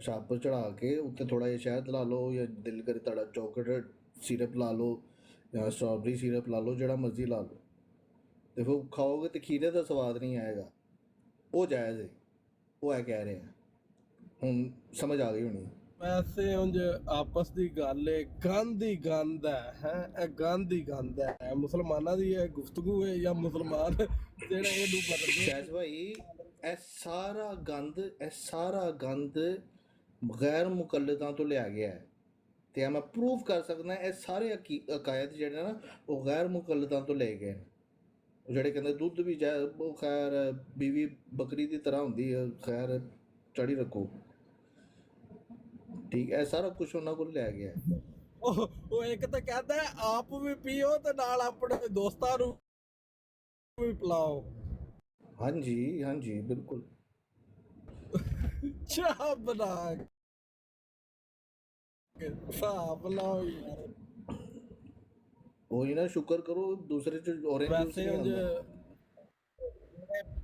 ਛਾਪਰ ਚੜਾ ਕੇ ਉੱਤੇ ਥੋੜਾ ਜਿਹਾ ਸ਼ਹਿਦ ਲਾ ਲਓ ਜਾਂ ਦਿਲ ਕਰੇ ਤੁਹਾਡਾ ਚੋਕਲੇਟ ਸਿਰਪ ਲਾ ਲਓ ਜਾਂ ਸਟ੍ਰਾਬੇਰੀ ਸਿਰਪ ਲਾ ਲਓ, ਜਿਹੜਾ ਮਰਜ਼ੀ ਲਾ ਲਓ, ਤੇ ਫਿਰ ਖਾਓਗੇ ਤੇ ਖੀਰੇ ਦਾ ਸਵਾਦ ਨਹੀਂ ਆਏਗਾ। ਉਹ ਜਾਇਜ਼ ਹੈ, ਉਹ ਹੈ ਕਹਿ ਰਿਹਾ। ਹੁਣ ਸਮਝ ਆ ਗਈ ਹੋਣੀ। ਵੈਸੇ ਉਂਝ ਆਪਸ ਦੀ ਗੱਲ ਹੈ, ਗੰਦ ਹੀ ਗੰਦ ਹੈ ਇਹ ਗੰਦ ਹੀ ਗੰਦ ਹੈ। ਮੁਸਲਮਾਨਾਂ ਦੀ ਇਹ ਗੁਫ਼ਤਗੂ ਹੈ ਜਾਂ ਮੁਸਲਮਾਨ ਜਿਹੜਾ ਇਹਨੂੰ ਬਦਲਦੇ। ਸ਼ਾਇਦ ਭਾਈ ਇਹ ਸਾਰਾ ਗੰਦ ਗੈਰ ਮੁਕੱਲਦਾਂ ਤੋਂ ਲਿਆ ਗਿਆ ਹੈ ਤੇ ਮੈਂ ਪ੍ਰੂਫ ਕਰ ਸਕਦਾ ਇਹ ਸਾਰੇ ਅਕਾਇਦ ਜਿਹੜੇ ਨਾ ਉਹ ਗੈਰ ਮੁਕੱਲਦਾਂ ਤੋਂ ਲਏ ਗਏ ਨੇ। ਉਹ ਜਿਹੜੇ ਕਹਿੰਦੇ ਦੁੱਧ ਵੀ ਉਹ ਖੈਰ ਬੀਵੀ ਬੱਕਰੀ ਦੀ ਤਰ੍ਹਾਂ ਹੁੰਦੀ ਹੈ, ਖੈਰ ਚੜੀ ਰੱਖੋ, ਠੀਕ ਹੈ, ਸਾਰਾ ਕੁਝ ਉਹਨਾਂ ਕੋਲ ਲਿਆ ਗਿਆ। ਉਹ ਇੱਕ ਤਾਂ ਕਹਿੰਦਾ ਆਪ ਵੀ ਪੀਓ ਤੇ ਨਾਲ ਆਪਣੇ ਦੋਸਤਾਂ ਨੂੰ ਵੀ ਪਿਲਾਓ। ਹਾਂਜੀ ਹਾਂਜੀ ਬਿਲਕੁਲ। ਚਾਹ ਬਣਾ ਕੇ ਹਿਸਾਬ ਲਾਓ ਯਾਰ। ਉਹੀ ਨਾ, ਸ਼ੁਕਰ ਕਰੋ ਦੂਸਰੇ ਚ ਔਰੇਂਜ ਜੂਸ ਵੈਸੇ ਨਹੀਂ ਉਂਝ ਆਉਂਦਾ।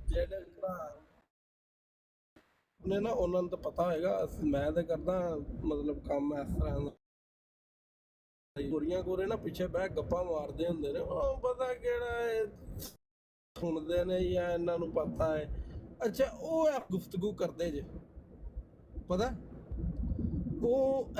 ਜਿਹੜੇ ਭਰਾ ਨੇ ਨਾ ਉਹਨਾਂ ਨੂੰ ਤਾਂ ਪਤਾ ਹੋਏਗਾ। ਮੈਂ ਤਾਂ ਕਰਦਾ ਮਤਲਬ ਕੰਮ ਇਸ ਤਰ੍ਹਾਂ ਦਾ, ਗੋਰੀਆਂ ਨਾ ਪਿੱਛੇ ਬਹਿ ਗੱਪਾਂ ਮਾਰਦੇ ਹੁੰਦੇ ਨੇ, ਉਹ ਪਤਾ ਕਿਹੜਾ ਇਹ ਸੁਣਦੇ ਨੇ ਜਾਂ ਇਹਨਾਂ ਨੂੰ ਪਤਾ ਹੈ। ਅੱਛਾ ਉਹ ਗੁਫ਼ਤਗੂ ਕਰਦੇ ਜੇ ਪਤਾ, ਉਹ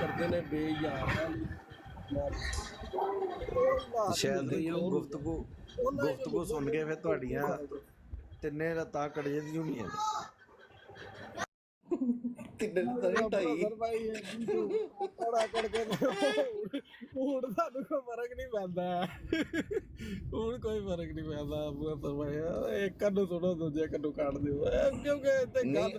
ਕਰਦੇ ਨੇ ਬੇਯਾਰ ਨਾਲ। ਸ਼ਾਇਦ ਹੀ ਉਹ ਗੁਫ਼ਤਗੂ ਸੁਣ ਕੇ ਫਿਰ ਤੁਹਾਡੀਆਂ ਤਿੰਨੇ ਲੱਤਾਂ ਕੱਟ ਜਾਂਦੀਆਂ ਹੋਣੀਆਂ। ਤਿੰਨੇ ਲੱਤਾਂ ਢਾਈ ਥੋੜਾ ਕਰਕੇ ਹੁਣ ਸਾਨੂੰ ਕੋਈ ਫਰਕ ਨਹੀਂ ਪੈਂਦਾ, ਹੁਣ ਕੋਈ ਫਰਕ ਨਹੀਂ ਪੈਂਦਾ। ਇੱਕ ਨੂੰ ਸੁਣੋ ਦੂਜੇ ਨੂੰ ਕੱਢ ਦਿਓ, ਕਿਉਂਕਿ ਇੱਥੇ ਗੱਲ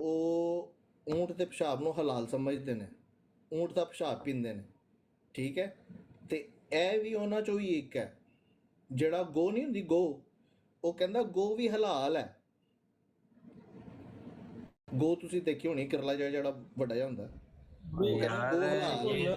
ਉਹ ਊਂਟ ਦੇ ਪਿਸ਼ਾਬ ਨੂੰ ਹਲਾਲ ਸਮਝਦੇ ਨੇ, ਊਂਟ ਦਾ ਪਿਸ਼ਾਬ ਪੀਂਦੇ ਨੇ, ਠੀਕ ਹੈ। ਤੇ ਇਹ ਵੀ ਉਹਨਾਂ ਚੋਂ ਹੀ ਇੱਕ ਹੈ ਜਿਹੜਾ ਗੋ ਨਹੀਂ ਹੁੰਦੀ ਗੋ, ਉਹ ਕਹਿੰਦਾ ਗੋ ਵੀ ਹਲਾਲ ਹੈ। ਗੋ ਤੁਸੀਂ ਦੇਖੀ ਹੋਣੀ ਕਿਰਲਾ ਜਿਹੜਾ ਵੱਡਾ ਜਿਹਾ ਹੁੰਦਾ, ਉਹ ਕਹਿੰਦਾ ਗੋ ਹਲਾਲ ਹੈ।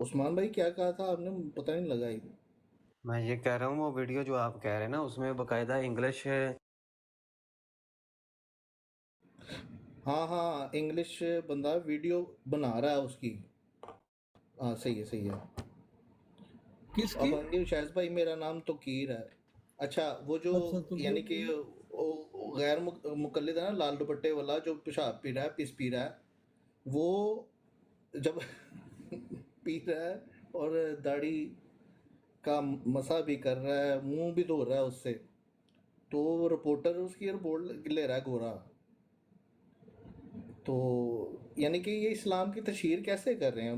عثمان بھائی کیا کہا تھا آپ نے؟ پتہ نہیں لگا ہی. میں یہ کہہ رہا ہوں وہ ویڈیو جو آپ کہہ رہے ہیں نا اس میں باقاعدہ انگلش ہاں انگلش بندہ ویڈیو بنا رہا ہے اس کی. ہاں صحیح ہے. کس اب کی؟ شاہد بھائی میرا نام توقیر ہے. اچھا وہ جو اچھا تو یعنی کہ غیر مقلد ہے نا، لال دوپٹے والا جو پیشاب پی رہا ہے، پس پی رہا ہے، وہ جب پی رہا ہے اور داڑھی کا مسا بھی کر رہا ہے، منہ بھی دھو رہا ہے اس سے، تو رپورٹر اس کی رپورٹ لے رہا ہے گورا. تو یعنی کہ یہ اسلام کی تشہیر کیسے کر رہے ہیں؟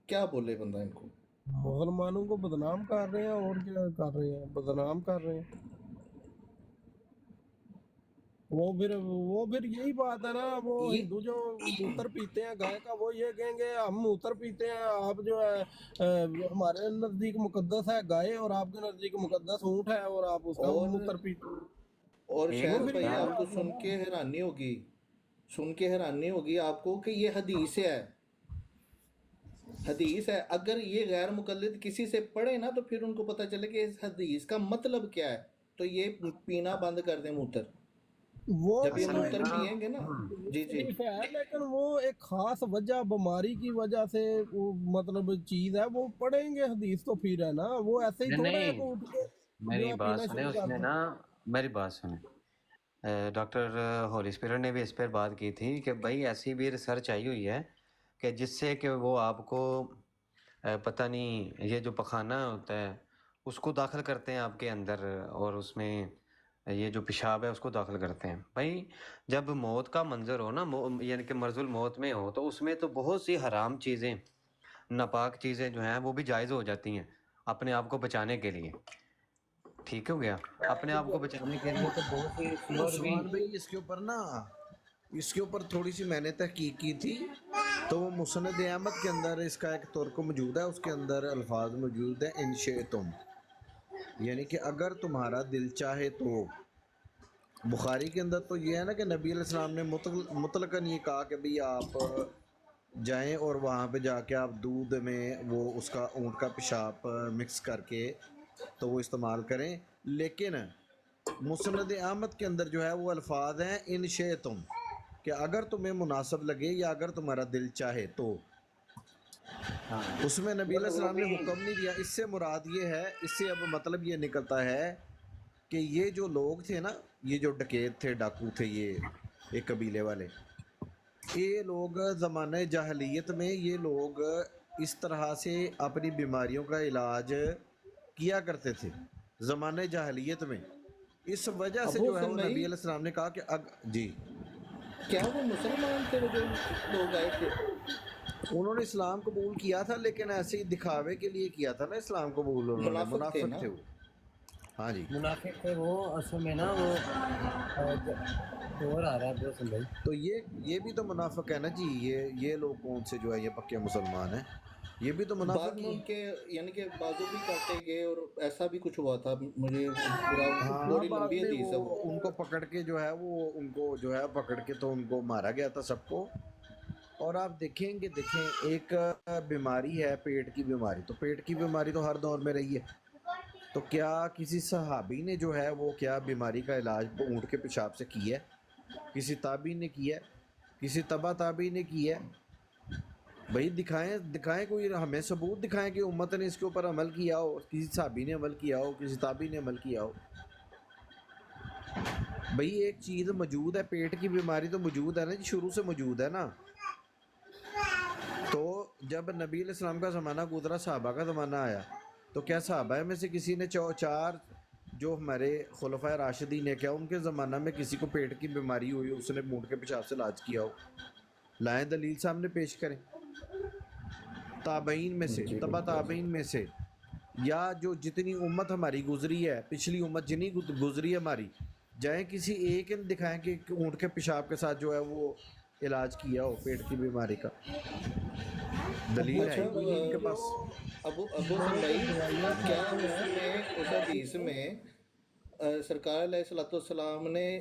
کیا بولے بندہ ان کو؟ مسلمانوں کو بدنام کر رہے ہیں، اور کیا کر رہے ہیں؟ بدنام کر رہے ہیں. وہ پھر یہی بات ہے نا، وہ ہندو جو موتر پیتے ہیں گائے کا، وہ یہ کہیں گے ہم موتر پیتے ہیں، آپ جو ہے ہمارے نزدیک مقدس ہے گائے اور آپ کے نزدیک مقدس اونٹ ہے اور آپ اس کا موتر پیتے ہیں. اور شہر پھر بھائی یہی آپ کو بات ہے سن نا. کے حیرانی ہوگی آپ کو کہ یہ حدیث ہے. اگر یہ غیر مقلد کسی سے پڑھے نا تو پھر ان کو پتہ چلے کہ اس حدیث کا مطلب کیا ہے، تو یہ پینا بند کر دیں موتر. وہ جب یہ موتر پیئیں گے نا، جی صحیح ہے، لیکن وہ ایک خاص وجہ، بیماری کی وجہ سے وہ مطلب چیز ہے، وہ پڑھیں گے حدیث تو پھر ہے نا. وہ ایسے ہی تھوڑا ہے کہ اٹھ کے جو میری ہے بات پینا سنیں، شروع اس کر نے دیں. نا میری بات سنیں، ڈاکٹر ہولی اسپرٹ نے بھی اس پر بات کی تھی کہ بھائی ایسی بھی ریسرچ آئی ہوئی ہے کہ جس سے کہ وہ آپ کو پتہ نہیں یہ جو پخانہ ہوتا ہے اس کو داخل کرتے ہیں آپ کے اندر، اور اس میں یہ جو پیشاب ہے اس کو داخل کرتے ہیں. بھائی جب موت کا منظر ہو نا، یعنی کہ مرض الموت میں ہو، تو اس میں تو بہت سی حرام چیزیں، ناپاک چیزیں جو ہیں وہ بھی جائز ہو جاتی ہیں اپنے آپ کو بچانے کے لیے. ٹھیک ہو گیا؟ اپنے آپ کو بچانے کے لیے تو بہت سی سور بھی. عثمان بھائی اس کے اوپر تھوڑی سی میں نے تحقیق کی تھی، تو وہ مسند احمد کے اندر اس کا ایک ترک موجود ہے، اس کے اندر الفاظ موجود ہیں ان شئتم، یعنی کہ اگر تمہارا دل چاہے تو. بخاری کے اندر تو یہ ہے نا کہ نبی علیہ السلام نے مطلقاً یہ کہا کہ بھئی آپ جائیں اور وہاں پہ جا کے آپ دودھ میں وہ اس کا اونٹ کا پیشاب مکس کر کے تو وہ استعمال کریں. لیکن مسند احمد کے اندر جو ہے وہ الفاظ ہیں ان شئتم، کہ اگر تمہیں مناسب لگے یا اگر تمہارا دل چاہے تو. اس میں نبی علیہ السلام نے حکم نہیں دیا. اس سے مراد یہ ہے، اس سے اب مطلب یہ نکلتا ہے کہ یہ جو لوگ تھے نا، یہ جو ڈکیت تھے، ڈاکو تھے، یہ ایک قبیلے والے، یہ لوگ زمانہ جاہلیت میں یہ لوگ اس طرح سے اپنی بیماریوں کا علاج کیا کرتے تھے زمانہ جاہلیت میں. اس وجہ سے جو ہے وہ نبی علیہ السلام نے کہا کہ جی کیا وہ مسلمان تھے وہ جو لوگ آئے تھے؟ انہوں نے اسلام قبول کیا تھا، لیکن ایسے ہی دکھاوے کے لیے کیا تھا نا اسلام قبول. انہوں نے منافق تھے وہ. ہاں جی منافق تھے وہ اصل میں نا، وہ اور آ رہا ہے بھائی. تو یہ بھی تو منافق ہے نا جی. یہ لوگ کون سے جو ہے یہ پکے مسلمان ہیں؟ یہ بھی تو منافق بعد میں ان کے یعنی کہ بازو بھی کاٹے گئے اور ایسا بھی کچھ ہوا تھا. مجھے بڑی لمبی حدیث ہے وہ. ان کو پکڑ کے جو ہے وہ ان کو جو ہے پکڑ کے تو ان کو مارا گیا تھا سب کو. اور آپ دیکھیں ایک بیماری ہے پیٹ کی بیماری. تو پیٹ کی بیماری تو ہر دور میں رہی ہے. تو کیا کسی صحابی نے جو ہے وہ کیا بیماری کا علاج اونٹ کے پیشاب سے کیا ہے؟ کسی تابعی نے کیا ہے؟ کسی تبع تابعی نے کیا ہے؟ بھائی دکھائیں کوئی ہمیں ثبوت دکھائیں کہ امت نے اس کے اوپر عمل کیا ہو، کسی صحابی نے عمل کیا ہو، کسی تابعی نے عمل کیا ہو. بھئی ایک چیز موجود ہے، پیٹ کی بیماری تو موجود ہے نا جی، شروع سے موجود ہے نا. تو جب نبی علیہ السلام کا زمانہ گزرا، صحابہ کا زمانہ آیا، تو کیا صحابہ میں سے کسی نے چار جو ہمارے خلفائے راشدین ہیں، کیا ان کے زمانہ میں کسی کو پیٹ کی بیماری ہوئی، اس نے اونٹ کے پیشاب سے علاج کیا ہو؟ لائیں دلیل سامنے پیش کریں. تابعین میں سے، تبع تابعین میں سے، یا جو جتنی امت ہماری گزری ہے، پچھلی امت جتنی گزری ہے ہماری، جائیں کسی ایک نے دکھائیں کہ اونٹ کے پیشاب کے ساتھ جو ہے وہ علاج کیا ہو پیٹ کی بیماری کا. دلیل ہے ان کے پاس. ابو بھائی کیا اس حدیث میں سرکار علیہ الصلوۃ والسلام نے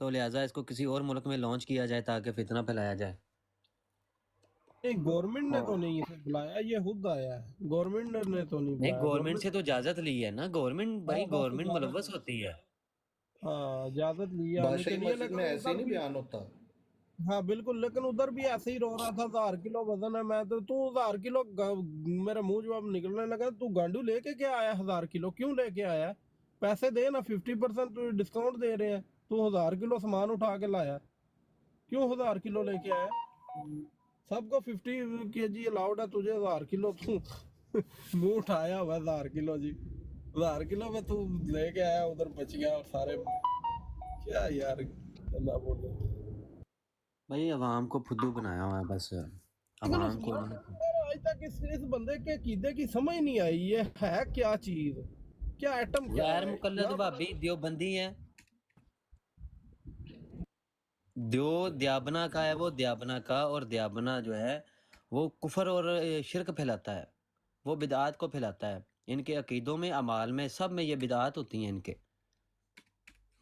تو لہٰذا اس کو کسی اور ملک میں لانچ کیا جائے تاکہ فتنہ پھیلایا جائے. نہیں گورنمنٹ نے تو نہیں اسے بلایا، یہ خود آیا ہے، گورنمنٹ نے تو نہیں نہیں بلایا. گورنمنٹ سے تو اجازت لی ہے نا، گورنمنٹ بھائی بس گورنمنٹ اجازت ملوث ہوتی ہے. ہاں اجازت لی آنے کے بادشاہی لیے، مسجد لیکن میں ایسے ہی ادھر نہیں بھی بیان ہوتا. ہاں بالکل، لیکن ادھر بھی ایسے ہی رو رہا تھا 1000 کلو وزن ہے. میں تو 1000 کلو میرے منہ جب نکلنے لگا، تو گانڈو لے کے کیا آیا 1000 کلو؟ کیوں لے کے آیا؟ پیسے دے نا، 50% ڈسکاؤنٹ دے رہے ہیں. تو 1000 کلو سامان اٹھا کے لایا، کیوں 1000 کلو لے کے آیا؟ سب کو 50 kg الاؤڈ ہے، تجھے 1000 کلو تو منہ اٹھایا ہوا 1000 کلو. جی 1000 کلو میں تو لے کے آیا، ادھر بچ گیا. اور سارے کیا یار اللہ بولے. بھائی عوام کو پھدو بنایا ہوا ہے بس، لیکن عوام کو عثمان آج تک اس بندے کے عقیدے کی سمجھ نہیں آئی. یہ ہے کیا چیز؟ کیا ایٹم کیا غیر ہے؟ مقلد نہ بھابی دیوبندی ہے، دیابنا کا ہے وہ، دیابنا کا. اور دیابنا جو ہے وہ کفر اور شرک پھیلاتا ہے، وہ بدعات کو پھیلاتا ہے. ان کے عقیدوں میں، اعمال میں، سب میں یہ بدعات ہوتی ہیں ان کے،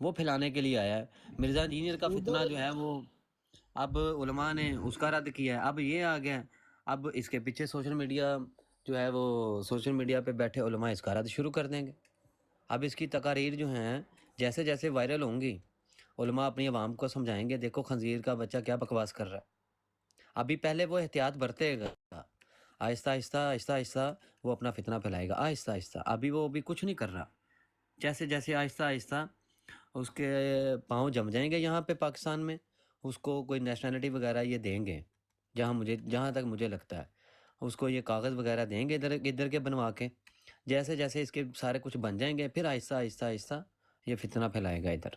وہ پھیلانے کے لیے آیا ہے. مرزا انجینئر کا فتنہ ادھر جو ہے وہ اب علماء نے اس کا رد کیا ہے. اب یہ آ گیا، اب اس کے پیچھے سوشل میڈیا جو ہے وہ سوشل میڈیا پہ بیٹھے علماء اس کا رد شروع کر دیں گے. اب اس کی تقاریر جو ہیں جیسے جیسے وائرل ہوں گی، علماء اپنی عوام کو سمجھائیں گے دیکھو خنزیر کا بچہ کیا بکواس کر رہا ہے. ابھی پہلے وہ احتیاط برتے گا، آہستہ آہستہ آہستہ آہستہ وہ اپنا فتنہ پھیلائے گا، آہستہ آہستہ. ابھی وہ بھی کچھ نہیں کر رہا. جیسے جیسے آہستہ آہستہ اس کے پاؤں جم جائیں گے یہاں پہ پاکستان میں، اس کو کوئی نیشنلٹی وغیرہ یہ دیں گے. جہاں تک مجھے لگتا ہے اس کو یہ کاغذ وغیرہ دیں گے ادھر کے بنوا کے. جیسے جیسے اس کے سارے کچھ بن جائیں گے، پھر آہستہ آہستہ آہستہ یہ فتنہ پھیلائے گا ادھر.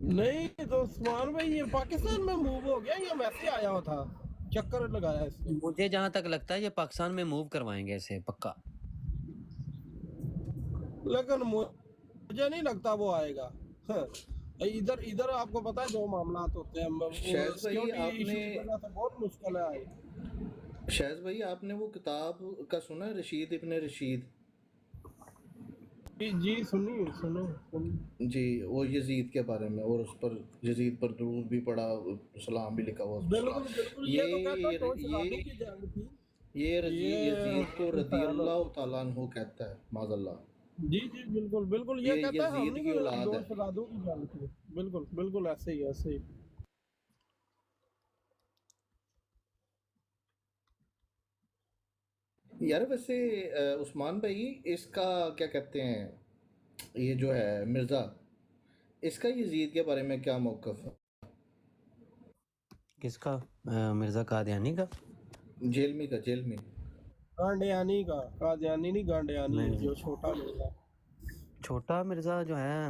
نہیں تو عثمان بھائی یہ پاکستان میں موو ہو گیا یا ویسے آیا ہوا تھا؟ چکر لگایا اس نے؟ مجھے جہاں تک لگتا ہے یہ پاکستان میں موو کروائیں گے اسے پکا. لیکن مجھے نہیں لگتا وہ آئے گا. ادھر آپ کو پتا ہے جو معاملات ہوتے ہیں شاہد بھائی سیکورٹی آپ ایشو نے کی وجہ سے بہت مشکل ہے آئی. شاہد بھائی آپ نے وہ کتاب کا سنا ہے، رشید ابن رشید؟ جی سنی. جی وہ یزید کے بارے میں، اور اس پر یزید پر درود بھی پڑا، سلام بھی لکھا ہوا اس پر سلام. بالکل یہ تو کہتا ہے ٹوش رادو کی جنگ تھی. یہ یزید کو رضی فیل اللہ تعالیٰ عنہ کہتا ہے، معاذ اللہ. جی بالکل یہ کہتا ہے ہم یزید کی نہیں اولاد ہے. ٹوش رادو کی جنگ تھی. بالکل ایسے ہی. یار ویسے عثمان بھائی اس کا کیا کہتے ہیں، یہ جو ہے مرزا، اس کا یزید کے بارے میں کیا موقف ہے؟ کس کا؟ مرزا قادیانی کا؟ جیلمی کا، جیلمی. گانڈیانی کا، قادیانی نہیں گانڈیانی نہیں، جو چھوٹا مرزا. چھوٹا مرزا جو ہے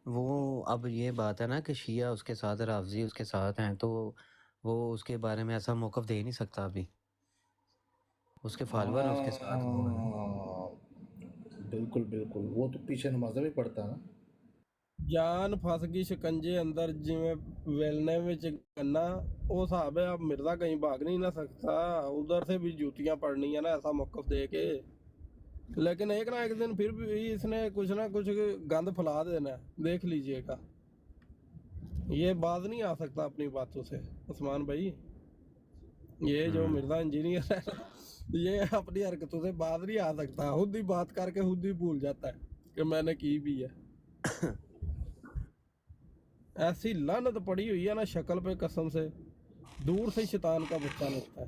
وہ، اب یہ بات ہے نا کہ شیعہ اس کے ساتھ، رافضی اس کے ساتھ ہیں، تو وہ اس کے بارے میں ایسا موقف دے ہی نہیں سکتا. ابھی اس کے فالوور اس کے ساتھ وہ ہیں. بالکل وہ تو پیچھے نمازیں بھی پڑھتا ہے نا. جان پھنس گئی شکنجے اندر جویں ویلنے میں چکنا. وہ صاحب ہے، اب مرزا کہیں بھاگ نہیں نہ سکتا، ادھر سے بھی جوتیاں پڑنی ہیں نا ایسا موقف دے کے. لیکن ایک نہ ایک دن پھر بھی اس نے کچھ نہ کچھ گند پھیلا دینا ہے، دیکھ لیجئے گا. یہ باز نہیں آ سکتا اپنی باتوں سے عثمان بھائی. یہ جو مرزا انجینئر ہے یہ اپنی حرکتوں سے باز نہیں آ سکتا، خود ہی بات کر کے خود ہی بھول جاتا ہے کہ میں نے کی بھی ہے. ایسی لعنت پڑی ہوئی ہے نا شکل پہ، قسم سے دور سے شیطان کا بچہ لگتا ہے.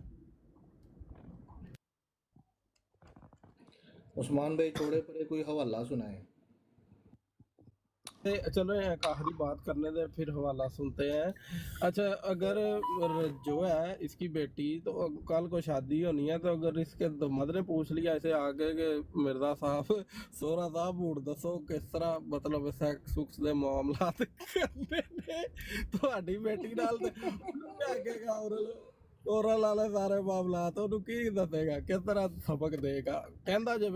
عثمان بھائی چھوڑے پڑے کوئی حوالہ سنائے. چلو ایک آخری بات کرنے دے پھر حوالہ سنتے ہیں. اچھا اگر جو ہے اس کی بیٹی تو کل کو شادی ہونی ہے، تو اگر اس کے مدر نے پوچھ لیا اسے آگے کہ مرزا صاحب سورا صاحب موڑ دسو کس طرح مطلب سیکس سکس دے معاملات کرنے نے، تو ہڈی بیٹی نال کہے گا اورل والے سارے معاملات انہوں کی دسے گا، کس طرح سبق دے گا. کہندا جے